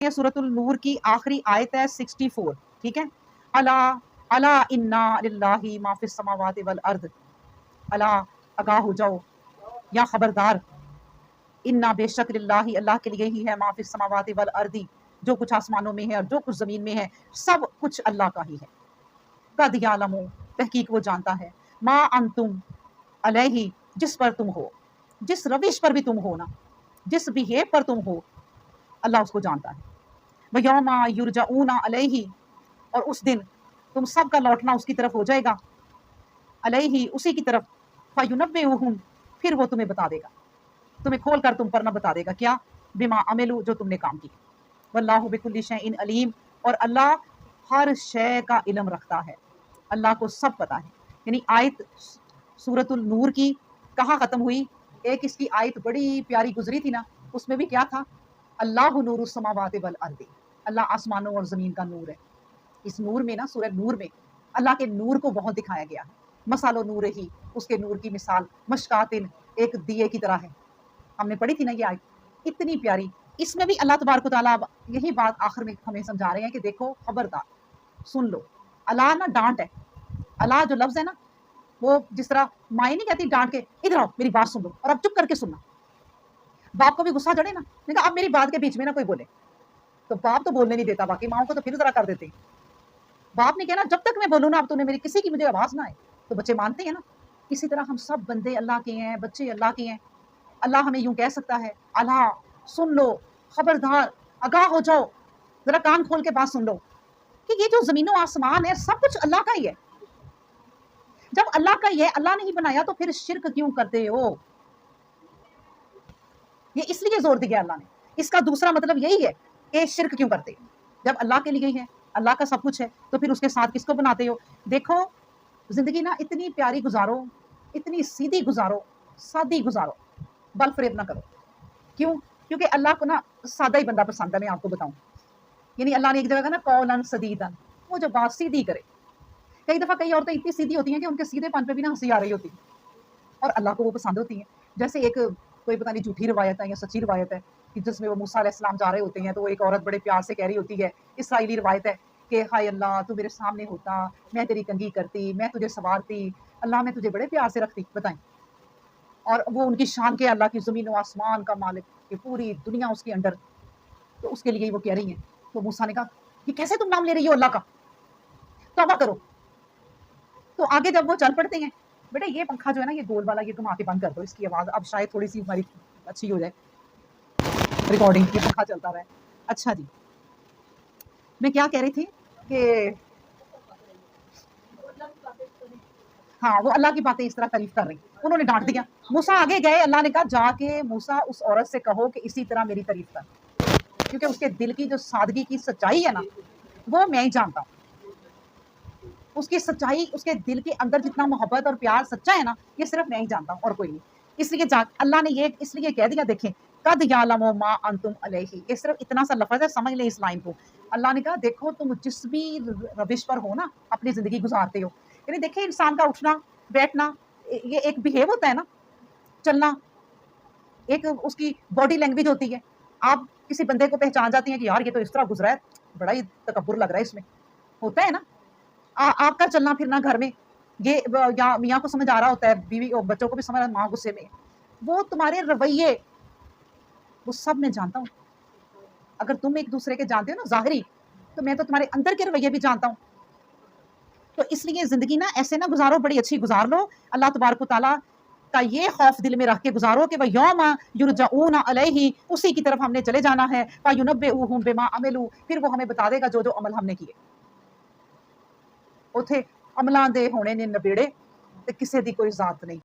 ये सूरतुल नूर की आखिरी आयत है 64, ठीक है। अला अला इन्ना लिल्लाहि मा फिस समावाति वल अर्द, अला आगाह हो जाओ या खबरदार, इन्ना बेशक लिल्लाहि अल्लाह के लिए ही है, मा फिस समावाति वल अर्दी, जो कुछ आसमानों में है और जो कुछ जमीन में है सब कुछ अल्लाह का ही है। कद यालमु, तहकीक वो जानता है, मा अंतुम अलैहि, जिस पर तुम हो, जिस रविश पर भी तुम हो ना, जिस बिहेव पर तुम हो, अल्लाह उसको जानता है। वयौमा युरजाऊना अलैहि, और उस दिन तुम सब का लौटना उसकी तरफ हो जाएगा, अलैहि, उसी की तरफ, फयुनब्बिउहुम, फिर वो तुम्हें बता देगा, तुम्हें खोल कर तुम पर ना बता देगा, क्या, बिमा अमिलू, जो तुमने काम किया। वल्लाहु बिकुल्लि शैइन अलीम, और अल्लाह हर शय का इल्म रखता है, अल्लाह को सब पता है। यानी आयत सूरतुल नूर की कहाँ ख़त्म हुई? एक इसकी आयत बड़ी प्यारी गुजरी थी ना, उसमें भी क्या था, अल्लाहु नूरुस समावाति वल अर्दी, अल्लाह आसमानों और ज़मीन का नूर है। इस नूर में ना, सूरह नूर में अल्लाह के नूर को बहुत दिखाया गया है। मसालो नूर ही, उसके नूर की मिसाल मशकातिन, एक दिए की तरह है। हमने पढ़ी थी ना ये आयत, इतनी प्यारी। इसमें भी अल्लाह तबारक व तआला यही बात आखिर में हमें समझा रहे हैं कि देखो खबरदार, सुन लो। अला ना डांट है, अला जो लफ्ज़ है ना, वो जिस तरह माई नहीं कहती डांट के, इधर आओ मेरी बात सुन लो और अब चुप करके सुनना। बाप को भी गुस्सा चढ़े ना, देखा अब मेरी बात के बीच में ना कोई बोले, तो बाप तो बोलने नहीं देता, बाकी माओ को तो फिर जरा कर देते हैं। बाप ने कहना जब तक मैं बोलूँ ना, अब तूने मेरी किसी की मुझे आवाज़ ना आए, तो बच्चे मानते हैं ना। इसी तरह हम सब बंदे अल्लाह के हैं, बच्चे अल्लाह के हैं। अल्लाह हमें यूं कह सकता है, अल्लाह सुन लो, खबरदार, आगाह हो जाओ, जरा कान खोल के बात सुन लो कि ये जो जमीनों आसमान है सब कुछ अल्लाह का ही है। जब अल्लाह का ही है, अल्लाह ने ही बनाया, तो फिर शिरक क्यों करते हो? ये इसलिए जोर दिया अल्लाह ने। इसका दूसरा मतलब यही है कि शिरक क्यों करते हो? जब अल्लाह के लिए ही है, अल्लाह का सब कुछ है, तो फिर उसके साथ किसको बनाते हो? देखो जिंदगी ना इतनी प्यारी गुजारो, इतनी सीधी गुजारो, सादी गुजारो, बल फरेब ना करो। क्यों? क्योंकि अल्लाह को ना सादा ही बंदा पसंद है। मैं आपको बताऊं, यानी अल्लाह ने एक जगह का ना कौलन सदीदन, वो जो बात सीधी करे। कई दफा कई औरतें इतनी सीधी होती हैं कि उनके सीधेपन पे भी ना हंसी आ रही होती है, और अल्लाह को वो पसंद होती है। जैसे एक कोई पता नहीं झूठी रवायत है या सच्ची रवायत है कि जिसमें वो मूसा अलैहिस्सलाम जा रहे होते हैं, तो वो एक औरत बड़े प्यार से कह रही होती है, इसराइली रवायत है कि हाय अल्लाह, तू मेरे सामने होता, मैं तेरी कंघी करती, मैं तुझे संवारती, अल्लाह मैं तुझे बड़े प्यार से रखती, बताएं। और वो उनकी शान के अल्लाह की ज़मीन व आसमान का मालिक, कि पूरी दुनिया उसके अंडर, तो उसके लिए ही वो कह रही हैं। तो मूसा ने कहा कि कैसे तुम नाम ले रही हो अल्लाह का, तौबा करो। तो आगे जब वो चल पड़ते हैं, बेटा ये पंखा जो है ना, ये गोल वाला, ये घुमा के बंद कर दो, इसकी आवाज़ अब शायद थोड़ी सी हमारी अच्छी हो जाए, रिकॉर्डिंग, ये पंखा चलता रहे। अच्छा जी, मैं क्या कह रही थी कि हाँ, वो अल्लाह की बातें इस तरह तारीफ कर रही, उन्होंने डांट दिया। मूसा आगे गए, अल्लाह ने कहा जाके मूसा उस औरत से कहो कि इसी तरह मेरी तारीफ कर, क्योंकि उसके दिल की जो सादगी की सच्चाई है ना, वो मैं ही जानता हूँ। उसकी सच्चाई, उसके दिल के अंदर जितना मोहब्बत और प्यार सच्चा है ना, ये सिर्फ मैं ही जानता हूँ और कोई नहीं। इसलिए अल्लाह ने ये इसलिए कह दिया, देखें, कद यालमु मा अंतुम अलैहि, ये सिर्फ इतना सा लफ्ज़ है, समझ ले इस लाइन को। अल्लाह ने कहा देखो तुम जिस भी रविश पर हो ना, अपनी ज़िंदगी गुजारते हो, यानी देखिए इंसान का उठना बैठना, ये एक बिहेव होता है ना, चलना, एक उसकी बॉडी लैंग्वेज होती है। आप किसी बंदे को पहचान जाती हैं कि यार ये तो इस तरह गुजरा है, बड़ा ही तकब्बुर लग रहा है इसमें, होता है ना। आपका चलना फिरना घर में, ये या मियाँ को समझ आ रहा होता है, बीवी और बच्चों को भी समझ, माँ गुस्से में, वो तुम्हारे रवैये, वो सब मैं जानता हूँ। अगर तुम एक दूसरे के जानते हो ना ज़ाहिरी, तो मैं तो तुम्हारे अंदर के रवैये भी जानता हूँ। तो इसलिए ज़िंदगी ना ऐसे ना गुजारो, बड़ी अच्छी गुजार लो। अल्लाह तबारक व तआला का ये खौफ दिल में रख के गुजारो कि वह यौमा युरजाऊना अलैहि, उसी की तरफ हमने चले जाना है, फयुनब्बिउहुम बिमा अमिलू, फिर वो हमें बता देगा जो जो अमल हमने किए। उथे अमलां दे होने ने नबेड़े, ते किसे दी कोई ज़ात नहीं।